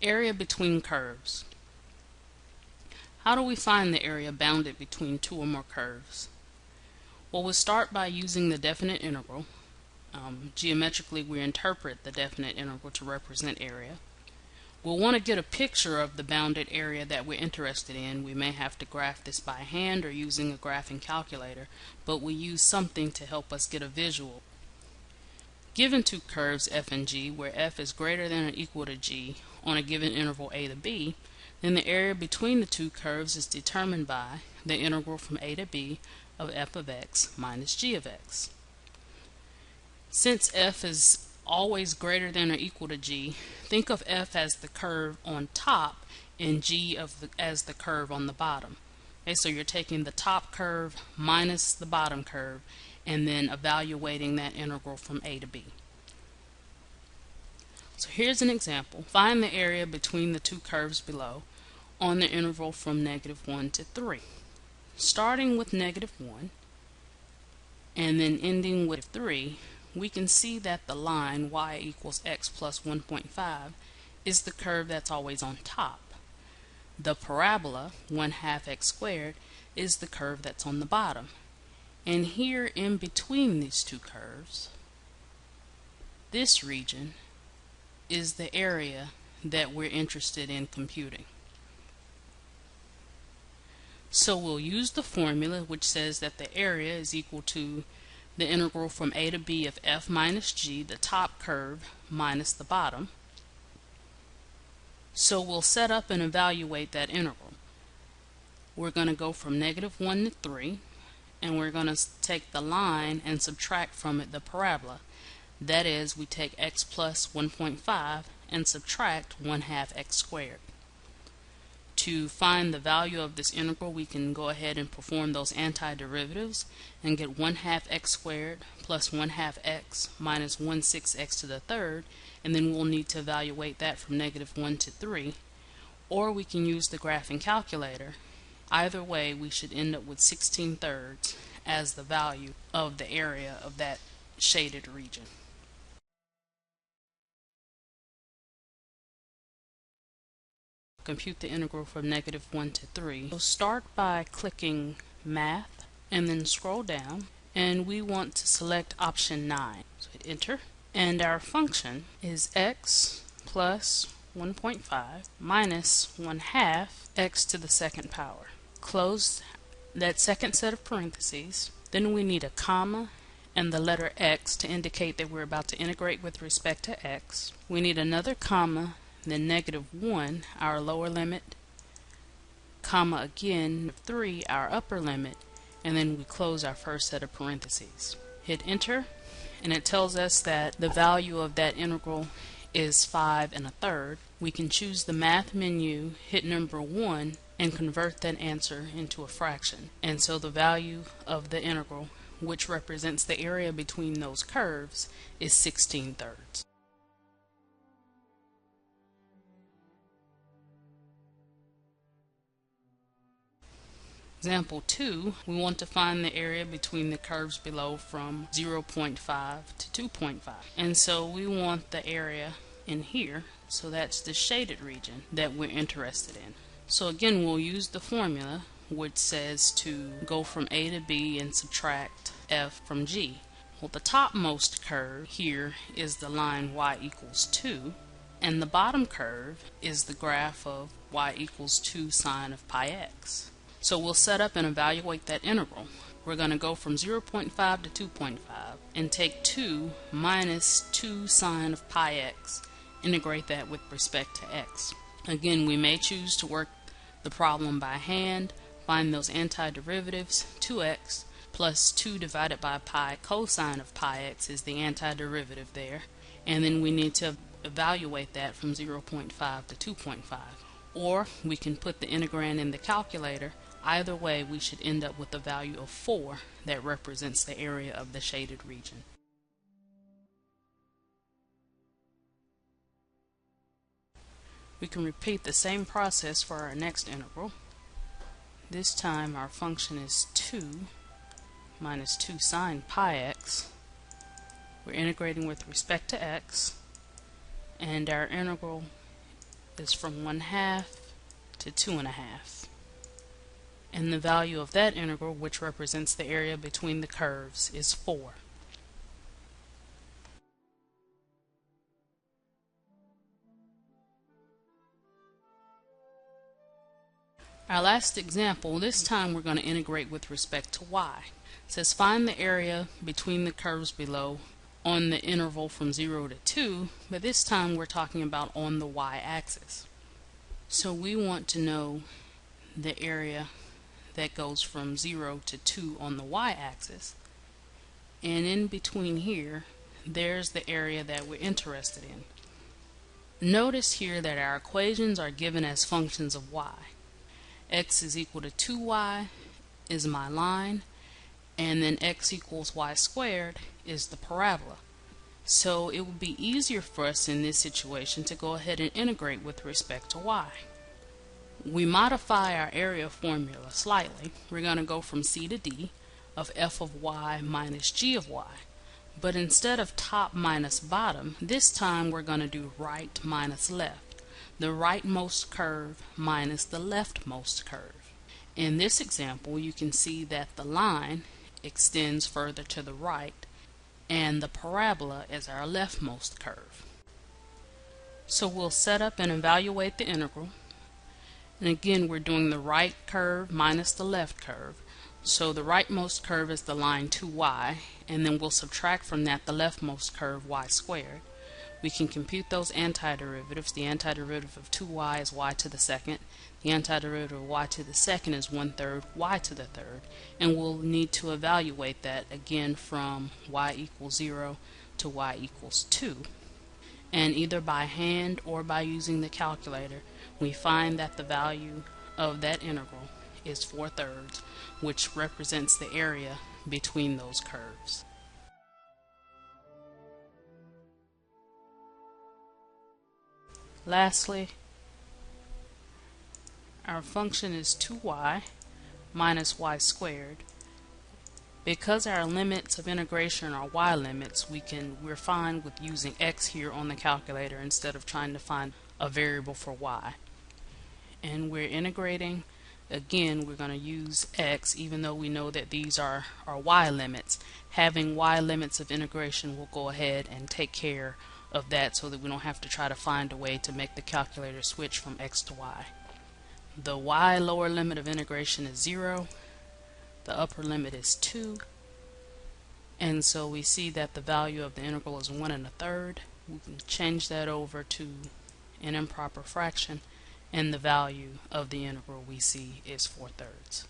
Area between curves. How do we find the area bounded between two or more curves? Well, we'll start by using the definite integral. Geometrically, we interpret the definite integral to represent area. We'll want to get a picture of the bounded area that we're interested in. We may have to graph this by hand or using a graphing calculator, but we use something to help us get a visual. Given two curves f and g, where f is greater than or equal to g on a given interval a to b, then the area between the two curves is determined by the integral from a to b of f of x minus g of x. Since f is always greater than or equal to g, think of f as the curve on top and g as the curve on the bottom. Okay, so you're taking the top curve minus the bottom curve and then evaluating that integral from a to b. So here's an example. Find the area between the two curves below on the interval from -1 to 3. Starting with -1 and then ending with 3, we can see that the line y equals x plus 1.5 is the curve that's always on top. The parabola 1/2 x squared is the curve that's on the bottom. And here in between these two curves, this region is the area that we're interested in computing. So we'll use the formula which says that the area is equal to the integral from a to b of f minus g, the top curve, minus the bottom. So we'll set up and evaluate that integral. We're going to go from -1 to 3, and we're going to take the line and subtract from it the parabola. That is, we take x plus 1.5 and subtract 1/2 x squared. To find the value of this integral, we can go ahead and perform those antiderivatives and get 1/2 x squared plus 1/2 x minus 1/6 x to the third, and then we'll need to evaluate that from -1 to 3. Or we can use the graphing calculator. Either way, we should end up with 16/3 as the value of the area of that shaded region. Compute the integral from -1 to 3. So start by clicking Math and then scroll down, and we want to select option 9. So hit enter, and our function is x plus 1.5 minus 1/2 x to the second power. Close that second set of parentheses. Then we need a comma and the letter x to indicate that we're about to integrate with respect to x. We need another comma, then -1, our lower limit, comma again, 3, our upper limit, and then we close our first set of parentheses. Hit enter, and it tells us that the value of that integral is 5 1/3. We can choose the math menu, hit number 1, and convert that answer into a fraction. And so the value of the integral, which represents the area between those curves, is 16/3. Example 2, we want to find the area between the curves below from 0.5 to 2.5. And so we want the area in here, so that's the shaded region that we're interested in. So again, we'll use the formula which says to go from a to b and subtract f from g. Well, the topmost curve here is the line y equals 2, and the bottom curve is the graph of y equals 2 sine of pi x. So we'll set up and evaluate that integral. We're going to go from 0.5 to 2.5 and take 2 minus 2 sine of pi x, integrate that with respect to x. Again, we may choose to work the problem by hand, find those antiderivatives. 2x plus 2 divided by pi cosine of pi x is the antiderivative there, and then we need to evaluate that from 0.5 to 2.5. Or we can put the integrand in the calculator. Either way, we should end up with a value of 4 that represents the area of the shaded region. We can repeat the same process for our next integral. This time our function is 2 minus 2 sine pi x. We're integrating with respect to x, and our integral is from 1/2 to 2.5. And the value of that integral, which represents the area between the curves, is 4. Our last example, this time we're going to integrate with respect to y. It says find the area between the curves below on the interval from 0 to 2, but this time we're talking about on the y-axis. So we want to know the area that goes from 0 to 2 on the y-axis, and in between here there's the area that we're interested in. Notice here that our equations are given as functions of y. X is equal to 2y is my line, and then x equals y squared is the parabola. So it would be easier for us in this situation to go ahead and integrate with respect to y. We modify our area formula slightly. We're going to go from c to d of f of y minus g of y. But instead of top minus bottom, this time we're going to do right minus left. The rightmost curve minus the leftmost curve. In this example, you can see that the line extends further to the right, and the parabola is our leftmost curve. So we'll set up and evaluate the integral. And again, we're doing the right curve minus the left curve. So the rightmost curve is the line 2y, and then we'll subtract from that the leftmost curve y squared. We can compute those antiderivatives. The antiderivative of 2y is y to the second. The antiderivative of y to the second is 1/3 y to the third. And we'll need to evaluate that again from y equals 0 to y equals 2. And either by hand or by using the calculator, we find that the value of that integral is 4/3, which represents the area between those curves. Lastly, our function is 2y minus y squared. Because our limits of integration are y limits, we're fine with using x here on the calculator instead of trying to find a variable for y. And we're integrating. Again, we're going to use x even though we know that these are y limits. Having y limits of integration will go ahead and take care of that so that we don't have to try to find a way to make the calculator switch from x to y. The y lower limit of integration is 0. The upper limit is 2. And so we see that the value of the integral is 1 1/3. We can change that over to an improper fraction, and the value of the integral we see is 4/3.